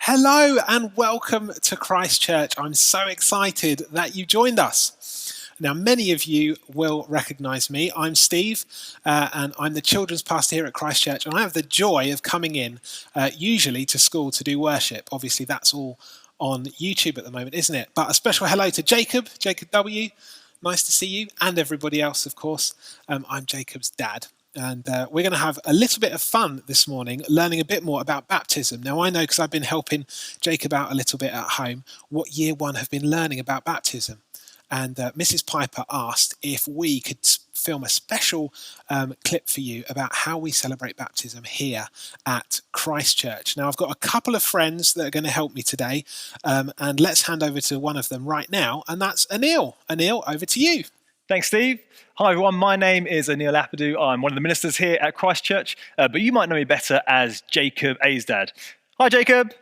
Hello and welcome to Christ Church. I'm so excited that you joined us. Now, many of you will recognise me. I'm Steve, and I'm the children's pastor here at Christ Church, and I have the joy of coming in usually to school to do worship. Obviously, that's all on YouTube at the moment, isn't it? But a special hello to Jacob W. Nice to see you, and everybody else, of course. I'm Jacob's dad. And we're going to have a little bit of fun this morning, learning a bit more about baptism. Now, I know because I've been helping Jacob out a little bit at home, what year one have been learning about baptism. And Mrs. Piper asked if we could film a special clip for you about how we celebrate baptism here at Christ Church. Now, I've got a couple of friends that are going to help me today, and let's hand over to one of them right now, and that's Anil. Anil, over to you. Thanks, Steve. Hi, everyone. My name is Anil Apadu. I'm one of the ministers here at Christ Church, but you might know me better as Jacob A's dad. Hi, Jacob.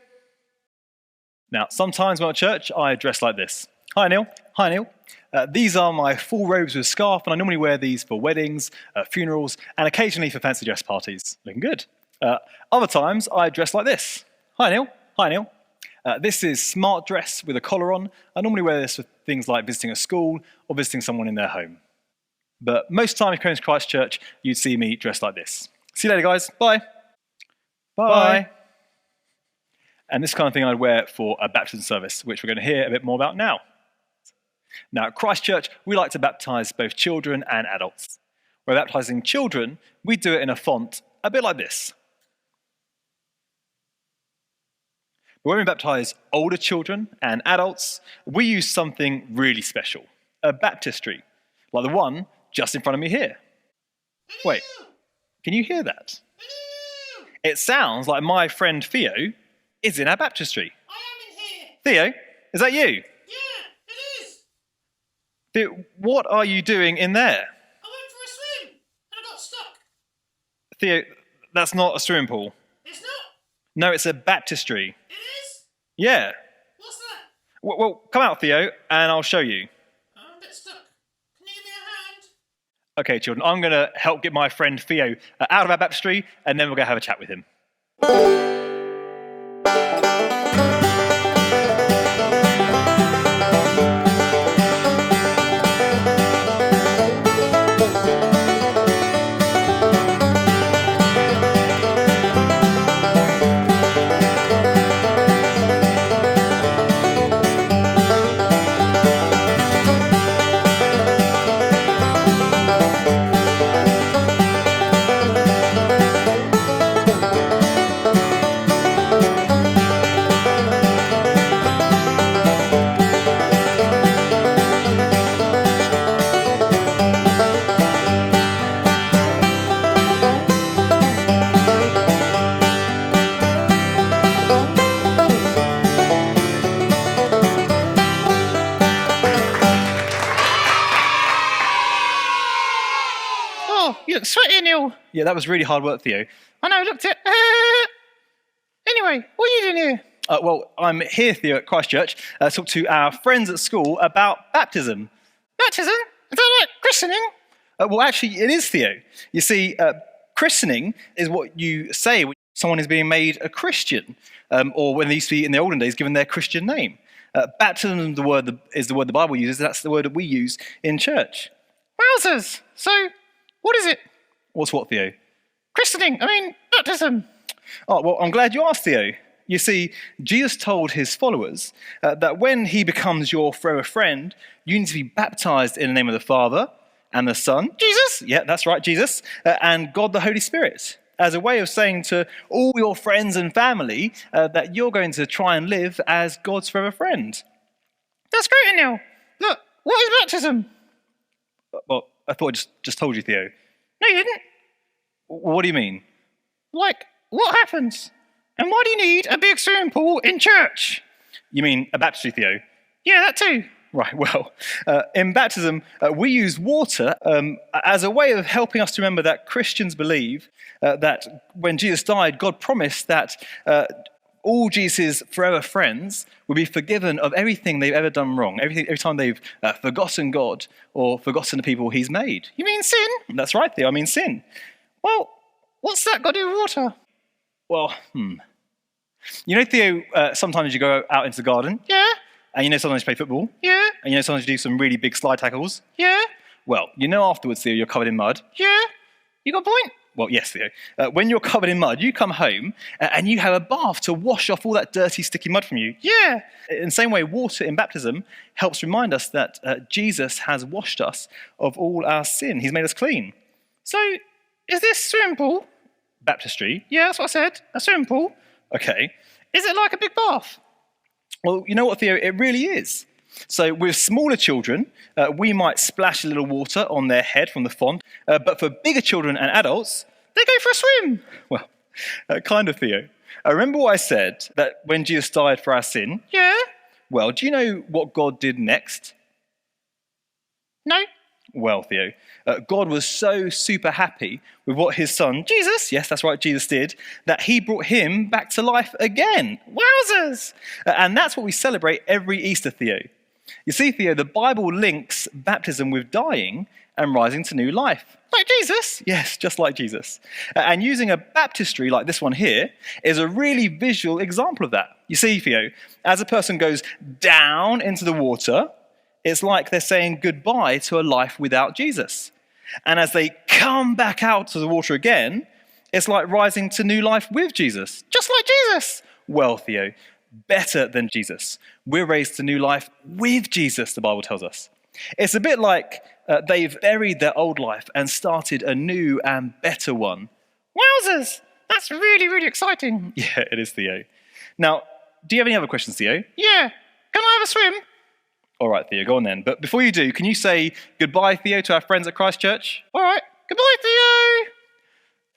Now, sometimes when I'm at church, I dress like this. Hi, Anil. Hi, Anil. These are my full robes with scarf, and I normally wear these for weddings, funerals, and occasionally for fancy dress parties. Looking good. Other times, I dress like this. Hi, Anil. Hi, Anil. This is smart dress with a collar on. I normally wear this for things like visiting a school or visiting someone in their home. But most time if you come to Christ Church, you'd see me dressed like this. See you later, guys. Bye. Bye. And this kind of thing I'd wear for a baptism service, which we're going to hear a bit more about now. Now, at Christ Church, we like to baptize both children and adults. When we're baptizing children, we do it in a font a bit like this. But when we baptize older children and adults, we use something really special, a baptistry, like the one just in front of me here. Wait, can you hear that? It sounds like my friend Theo is in our baptistry. I am in here. Theo, is that you? Yeah, it is. Theo, what are you doing in there? I went for a swim and I got stuck. Theo, that's not a swimming pool. It's not. No, it's a baptistry. It is? Yeah. What's that? Well, come out, Theo, and I'll show you. I'm a bit stuck. Can you give me a hand? Okay, children, I'm going to help get my friend Theo out of our baptistry, and then we're going to have a chat with him. You look sweaty, Neil. Yeah, that was really hard work, Theo. I know, looked at Anyway, what are you doing here? Well, I'm here, Theo, at Christ Church, to talk to our friends at school about baptism. Baptism? Is that like christening? Well, actually, it is, Theo. You see, christening is what you say when someone is being made a Christian, or when they used to be, in the olden days, given their Christian name. Baptism is the word the Bible uses. That's the word that we use in church. Wowzers. So, what is it? What's what, Theo? Christening. Baptism. Oh, well, I'm glad you asked, Theo. You see, Jesus told his followers that when he becomes your forever friend, you need to be baptized in the name of the Father and the Son. Jesus? Yeah, that's right, Jesus. And God the Holy Spirit, as a way of saying to all your friends and family that you're going to try and live as God's forever friend. That's great, Neil. Look, what is baptism? Well, I thought I just told you, Theo. No, you didn't. What do you mean? Like, what happens? And why do you need a big swimming pool in church? You mean a baptistry, Theo? Yeah, that too. Right, well, in baptism, we use water as a way of helping us to remember that Christians believe that when Jesus died, God promised that all Jesus' forever friends will be forgiven of everything they've ever done wrong, every time they've forgotten God or forgotten the people he's made. You mean sin? That's right, Theo, I mean sin. Well, what's that got to do with water? Well, You know, Theo, sometimes you go out into the garden, Yeah, and you know sometimes you play football, yeah, and you know sometimes you do some really big slide tackles. yeah, Well, you know afterwards, Theo, you're covered in mud. yeah. You got a point? Well, yes, Theo. When you're covered in mud, you come home and you have a bath to wash off all that dirty, sticky mud from you. Yeah. In the same way, water in baptism helps remind us that Jesus has washed us of all our sin. He's made us clean. So, is this swimming pool? Baptistry. Yeah, that's what I said. A swimming pool. Okay. Is it like a big bath? Well, you know what, Theo? It really is. So with smaller children, we might splash a little water on their head from the font. But for bigger children and adults, They go for a swim. well, kind of, Theo. Remember what I said, that when Jesus died for our sin? Yeah. Well, do you know what God did next? No. Well, Theo, God was so super happy with what his son, Jesus, yes, that's right, Jesus did, that he brought him back to life again. Wowzers. And that's what we celebrate every Easter, Theo. You see, Theo, the Bible links baptism with dying and rising to new life. Like Jesus. Yes, just like Jesus. And using a baptistry like this one here is a really visual example of that. You see, Theo, as a person goes down into the water, it's like they're saying goodbye to a life without Jesus. And as they come back out to the water again, it's like rising to new life with Jesus. Just like Jesus. Well, Theo, better than Jesus. We're raised to new life with Jesus, the Bible tells us. It's a bit like they've buried their old life and started a new and better one. Wowzers. That's really, really exciting. Yeah, it is, Theo. Now, do you have any other questions, Theo? Yeah. Can I have a swim? All right, Theo, go on then. But before you do, can you say goodbye, Theo, to our friends at Christ Church? All right. Goodbye, Theo.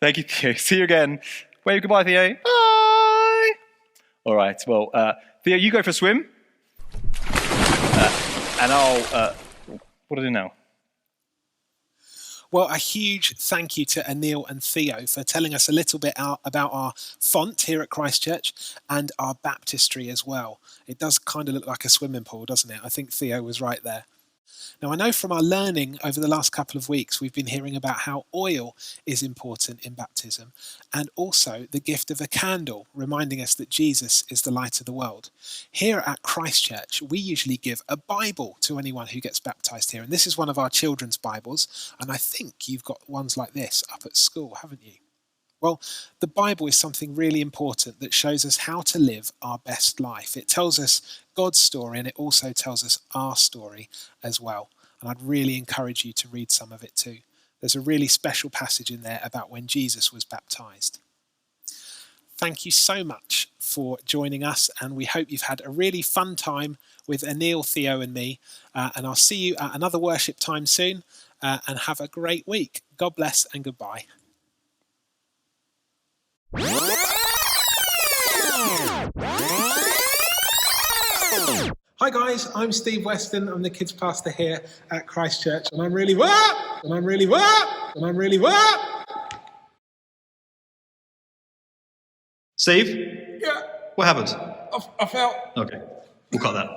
Thank you, Theo. See you again. Wave goodbye, Theo. Bye. All right, well, Theo, you go for a swim. And I'll... what do I do now? Well, a huge thank you to Anil and Theo for telling us a little bit about our font here at Christ Church and our baptistry as well. It does kind of look like a swimming pool, doesn't it? I think Theo was right there. Now, I know from our learning over the last couple of weeks, we've been hearing about how oil is important in baptism and also the gift of a candle, reminding us that Jesus is the light of the world. Here at Christ Church, we usually give a Bible to anyone who gets baptized here. And this is one of our children's Bibles. And I think you've got ones like this up at school, haven't you? Well, the Bible is something really important that shows us how to live our best life. It tells us God's story and it also tells us our story as well. And I'd really encourage you to read some of it too. There's a really special passage in there about when Jesus was baptized. Thank you so much for joining us, and we hope you've had a really fun time with Anil, Theo and me. And I'll see you at another worship time soon, and have a great week. God bless and goodbye. Hi guys, I'm Steve Weston. I'm the kids pastor here at Christ Church, and I'm really Steve? Yeah, What happened? I felt. Okay, we'll cut that.